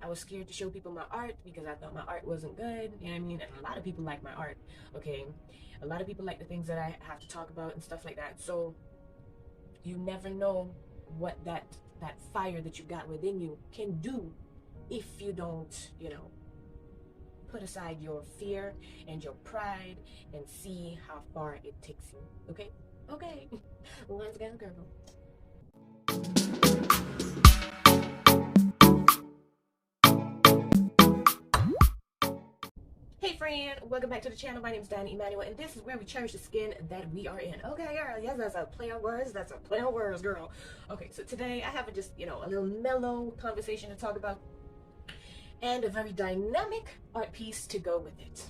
I was scared to show people my art because I thought my art wasn't good. You know what I mean? And a lot of people like my art, okay? A lot of people like the things that I have to talk about and stuff like that. So you never know what that fire that you got within you can do if you don't, you know, put aside your fear and your pride and see how far it takes you. Okay? Okay. Let's go, girl. Hey friend, welcome back to the channel. My name is Emanuel, and this is where we cherish the skin that we are in. Okay, girl. Yes, that's a play on words. That's a play on words, girl. Okay, so today I have just, a little mellow conversation to talk about and a very dynamic art piece to go with it.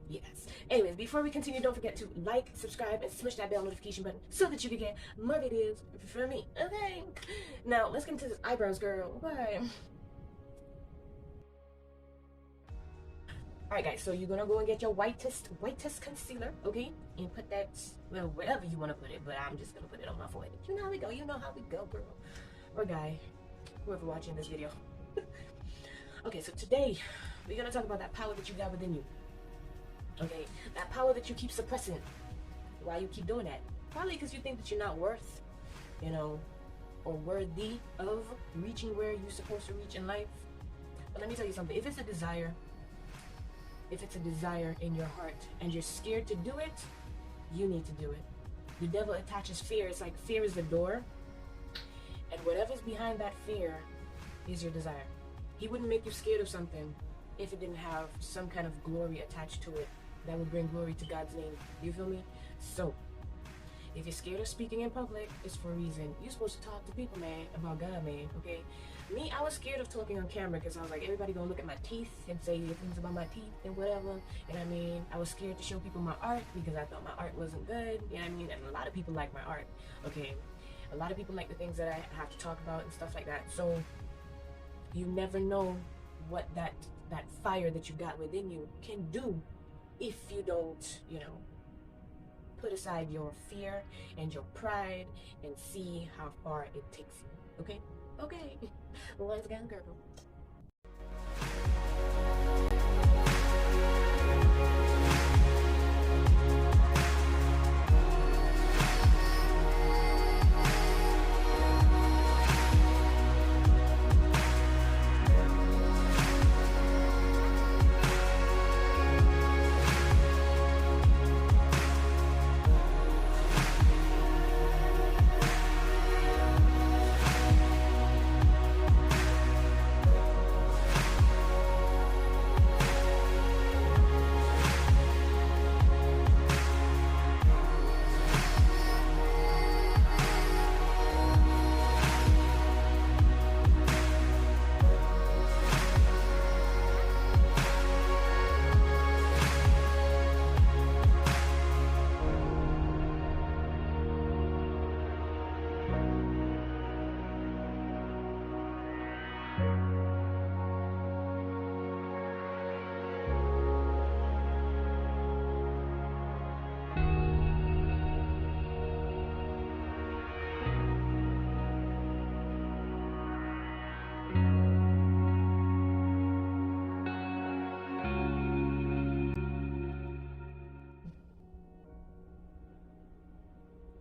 Yes. Anyways, before we continue, don't forget to like, subscribe, and smash that bell notification button so that you can get more videos from me. Okay. Now, let's get into this eyebrows, girl. Bye. Alright guys, so you're gonna go and get your whitest concealer, okay? And put that, well, wherever you wanna put it, but I'm just gonna put it on my forehead. You know how we go, girl. Or guy, whoever watching this video. Okay, so today, we're gonna talk about that power that you got within you. Okay, that power that you keep suppressing. Why you keep doing that? Probably because you think that you're not worth, or worthy of reaching where you're supposed to reach in life. But let me tell you something, if it's a desire in your heart and you're scared to do it, you need to do it. The devil attaches fear. It's like fear is the door, and whatever's behind that fear is your desire. He wouldn't make you scared of something if it didn't have some kind of glory attached to it that would bring glory to God's name. You feel me? So if you're scared of speaking in public, it's for a reason. You're supposed to talk to people, man, about God, man, okay? Me, I was scared of talking on camera because I was like, everybody gonna look at my teeth and say things about my teeth and whatever. And I mean, I was scared to show people my art because I thought my art wasn't good. You know what I mean? And a lot of people like my art, okay? A lot of people like the things that I have to talk about and stuff like that. So you never know what that fire that you got within you can do if you don't, put aside your fear and your pride and see how far it takes you. Okay? Okay. Let's go, girl.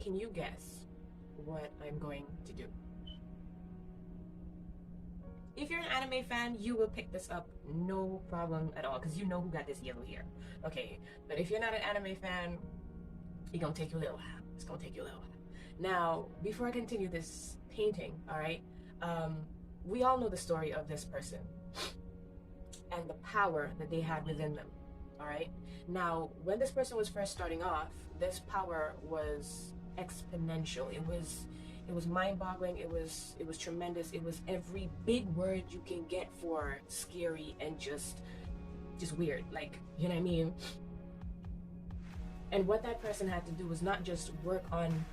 Can you guess what I'm going to do? If you're an anime fan, you will pick this up no problem at all because you know who got this yellow hair. Okay, but if you're not an anime fan, it's gonna take you a little while. It's gonna take you a little while. Now, before I continue this painting, all right, we all know the story of this person and the power that they had within them, all right? Now, when this person was first starting off, this power was exponential. It was mind-boggling. It was tremendous. It was every big word you can get for scary and just weird, like, you know what I mean? And what that person had to do was not just work on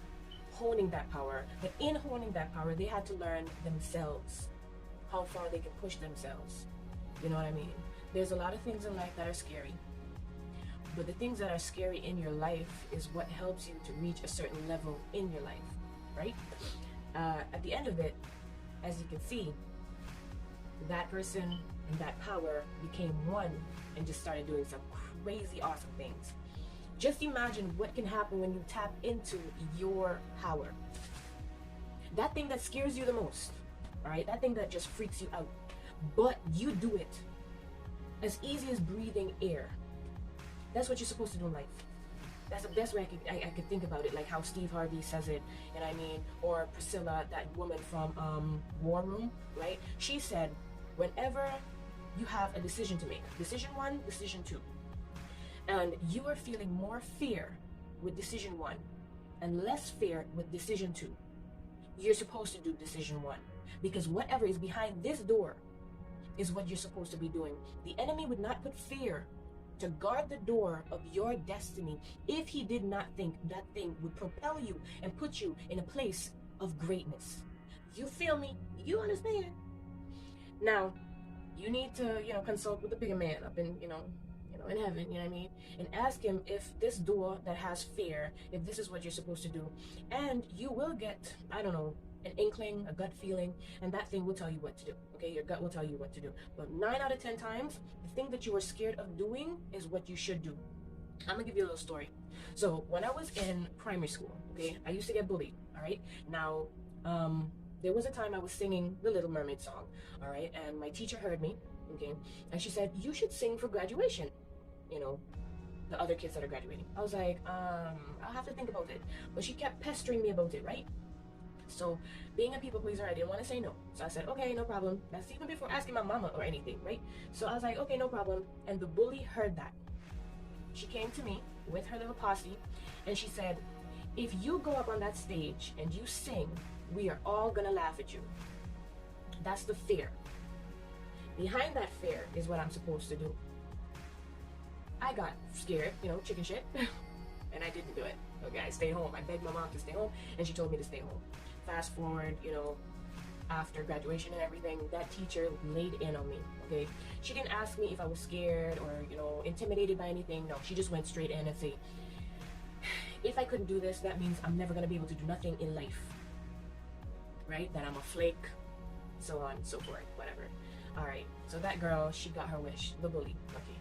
honing that power, but in honing that power, they had to learn themselves, how far they can push themselves. You know what I mean? There's a lot of things in life that are scary, but the things that are scary in your life is what helps you to reach a certain level in your life, right? At the end of it, as you can see, that person and that power became one and just started doing some crazy awesome things. Just imagine what can happen when you tap into your power. That thing that scares you the most, all right? That thing that just freaks you out. But you do it as easy as breathing air. That's what you're supposed to do in life. That's the best way I could think about it, like how Steve Harvey says it, and I mean, or Priscilla, that woman from War Room, right? She said, whenever you have a decision to make, decision 1, decision 2, and you are feeling more fear with decision 1 and less fear with decision 2, you're supposed to do decision 1, because whatever is behind this door is what you're supposed to be doing. The enemy would not put fear to guard the door of your destiny if he did not think that thing would propel you and put you in a place of greatness. You feel me? You understand? Now, you need to, consult with the bigger man up in, in heaven, you know what I mean? And ask him if this door that has fear, if this is what you're supposed to do. And you will get, I don't know, an inkling, a gut feeling, and that thing will tell you what to do. Okay, your gut will tell you what to do. But 9 out of 10 times, the thing that you are scared of doing is what you should do. I'm gonna give you a little story. So when I was in primary school, okay, I used to get bullied. All right. Now, there was a time I was singing the Little Mermaid song. All right, and my teacher heard me. Okay, and she said, "You should sing for graduation." The other kids that are graduating. I was like, I'll have to think about it. But she kept pestering me about it, right? So, being a people pleaser, I didn't want to say no. So I said, okay, no problem. That's even before asking my mama or anything, right? So I was like, okay, no problem. And the bully heard that. She came to me with her little posse, and she said, if you go up on that stage and you sing, we are all gonna laugh at you. That's the fear. Behind that fear is what I'm supposed to do. I got scared, chicken shit, and I didn't do it. Okay, I stayed home. I begged my mom to stay home, and she told me to stay home. Fast forward, after graduation and everything, that teacher laid in on me, okay? She didn't ask me if I was scared or, intimidated by anything. No, she just went straight in and said, if I couldn't do this, that means I'm never going to be able to do nothing in life, right? That I'm a flake, so on and so forth, whatever. All right, so that girl, she got her wish, the bully, okay.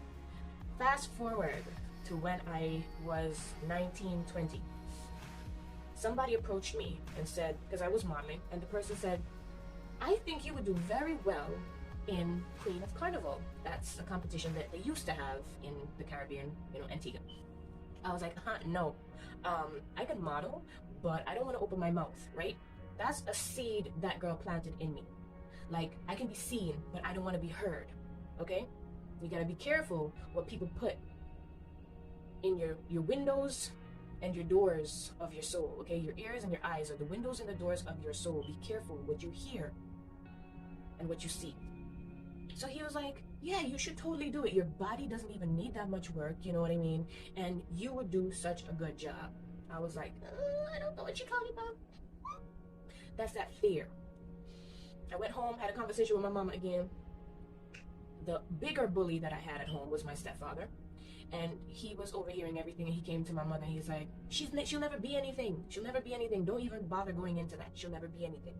Fast forward to when I was 19, 20. Somebody approached me and said, because I was modeling, and the person said, I think you would do very well in Queen of Carnival. That's a competition that they used to have in the Caribbean, Antigua. I was like, no, I can model, but I don't want to open my mouth, right? That's a seed that girl planted in me. Like, I can be seen, but I don't want to be heard, okay? You gotta be careful what people put in your windows and your doors of your soul, okay? Your ears and your eyes are the windows and the doors of your soul. Be careful what you hear and what you see. So he was like, yeah, you should totally do it. Your body doesn't even need that much work, you know what I mean? And you would do such a good job. I was like, I don't know what you're talking about. That's that fear. I went home, had a conversation with my mama again. The bigger bully that I had at home was my stepfather, and he was overhearing everything, and he came to my mother and he's like, she'll never be anything. She'll never be anything. Don't even bother going into that. She'll never be anything.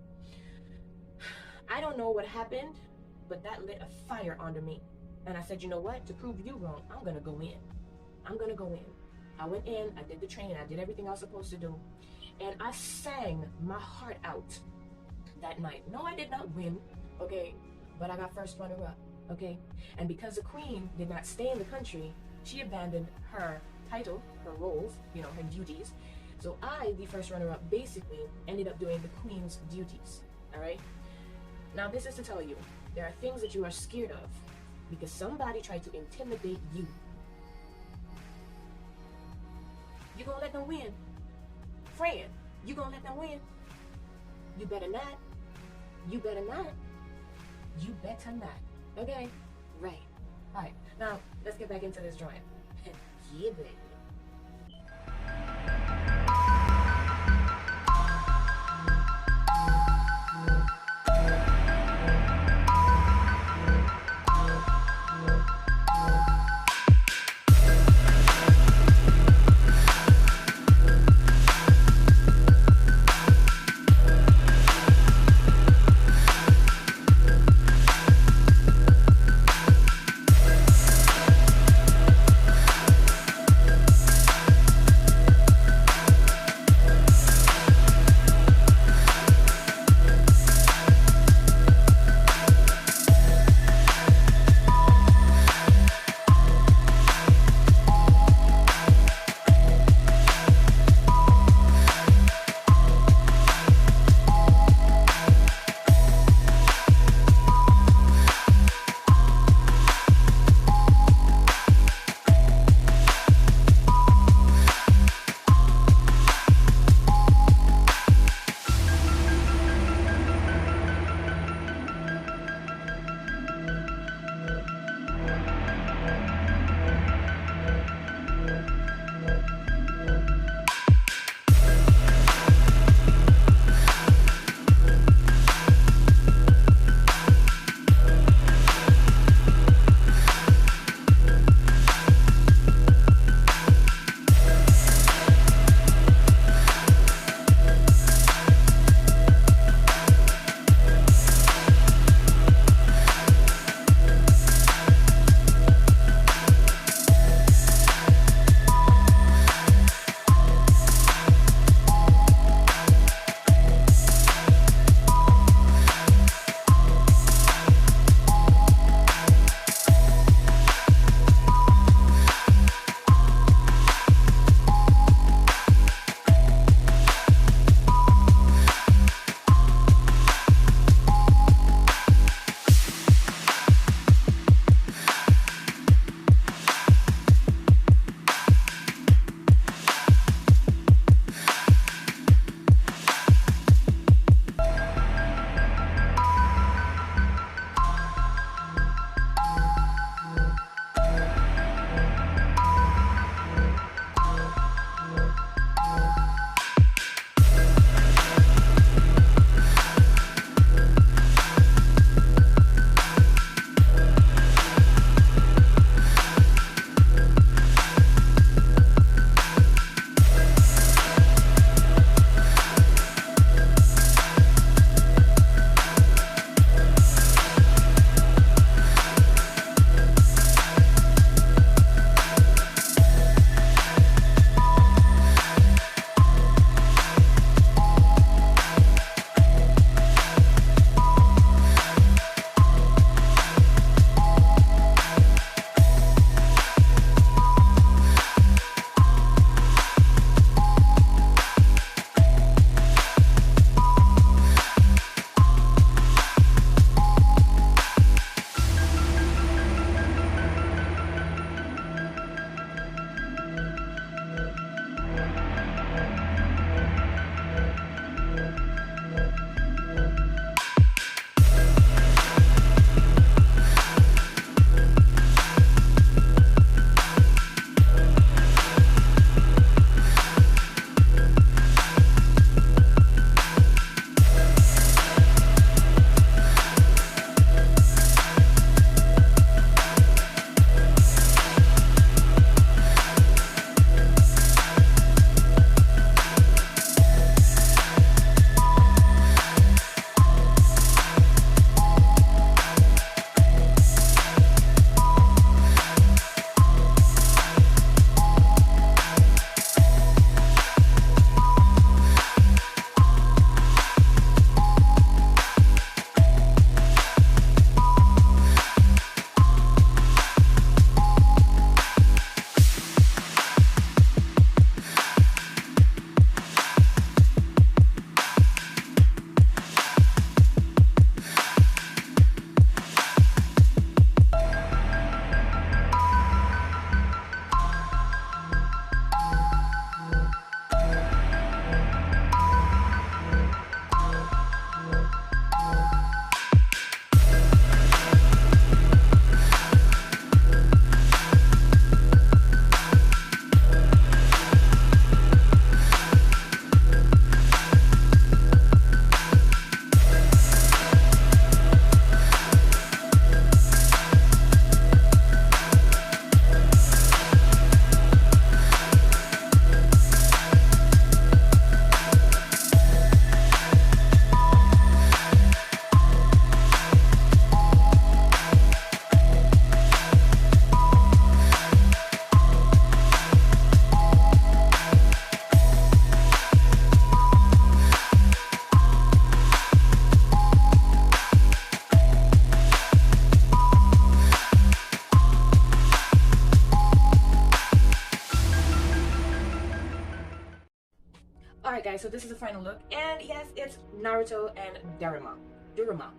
I don't know what happened, but that lit a fire under me. And I said, you know what? To prove you wrong, I'm going to go in. I'm going to go in. I went in, I did the training, I did everything I was supposed to do, and I sang my heart out that night. No, I did not win, okay? But I got first runner-up. Okay, and because the queen did not stay in the country, she abandoned her title, her roles, her duties. So I, the first runner-up, basically ended up doing the queen's duties. All right. Now this is to tell you, there are things that you are scared of because somebody tried to intimidate you. You gonna let them win, friend? You gonna let them win? You better not. You better not. You better not. Okay, right. All right, now let's get back into this drawing. Yeah, baby. guys, so this is the final look, and yes, it's Naruto and Durama.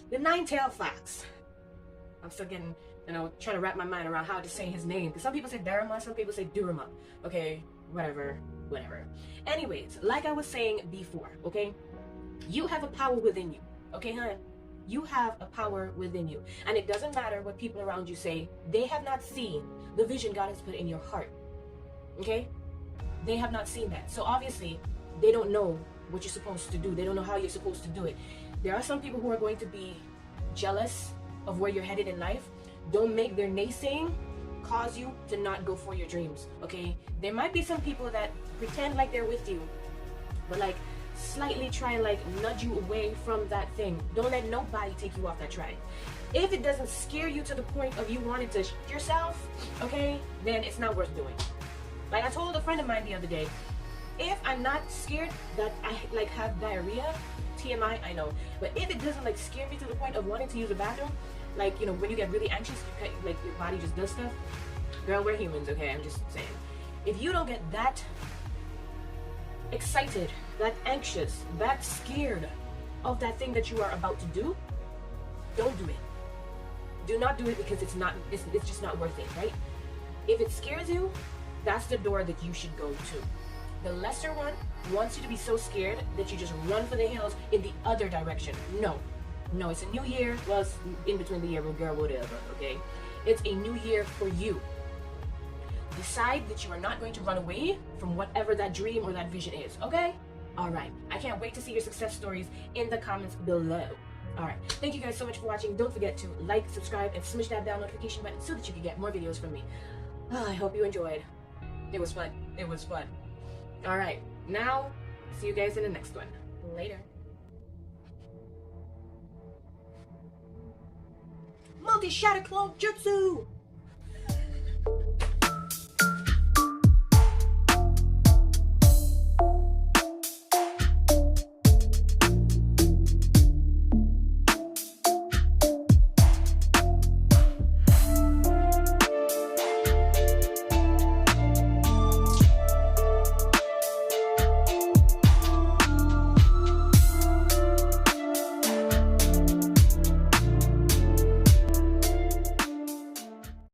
The Nine-Tailed Fox. I'm still getting, trying to wrap my mind around how to say his name, because some people say Daruma, some people say Durama. Okay, whatever. Anyways, like I was saying before, okay, you have a power within you, okay, hon? You have a power within you, and it doesn't matter what people around you say. They have not seen the vision God has put in your heart, okay? They have not seen that, so obviously they don't know what you're supposed to do. They don't know how you're supposed to do it. There are some people who are going to be jealous of where you're headed in life. Don't make their naysaying cause you to not go for your dreams, okay? There might be some people that pretend like they're with you, but like slightly try and like nudge you away from that thing. Don't let nobody take you off that track. If it doesn't scare you to the point of you wanting to shit yourself, okay, then it's not worth doing. Like I told a friend of mine the other day, if I'm not scared that I like have diarrhea, TMI, I know, but if it doesn't like scare me to the point of wanting to use the bathroom, like, when you get really anxious, like your body just does stuff, girl, we're humans, okay? I'm just saying. If you don't get that excited, that anxious, that scared of that thing that you are about to do, don't do it. Do not do it, because it's just not worth it, right? If it scares you, that's the door that you should go to. The lesser one wants you to be so scared that you just run for the hills in the other direction. No, it's a new year. Well, it's in between the year, but girl, whatever, okay? It's a new year for you. Decide that you are not going to run away from whatever that dream or that vision is, okay? All right. I can't wait to see your success stories in the comments below. All right. Thank you guys so much for watching. Don't forget to like, subscribe, and smash that bell notification button so that you can get more videos from me. I hope you enjoyed. It was fun. All right. Now, see you guys in the next one. Later. Multi-shatter clone jutsu!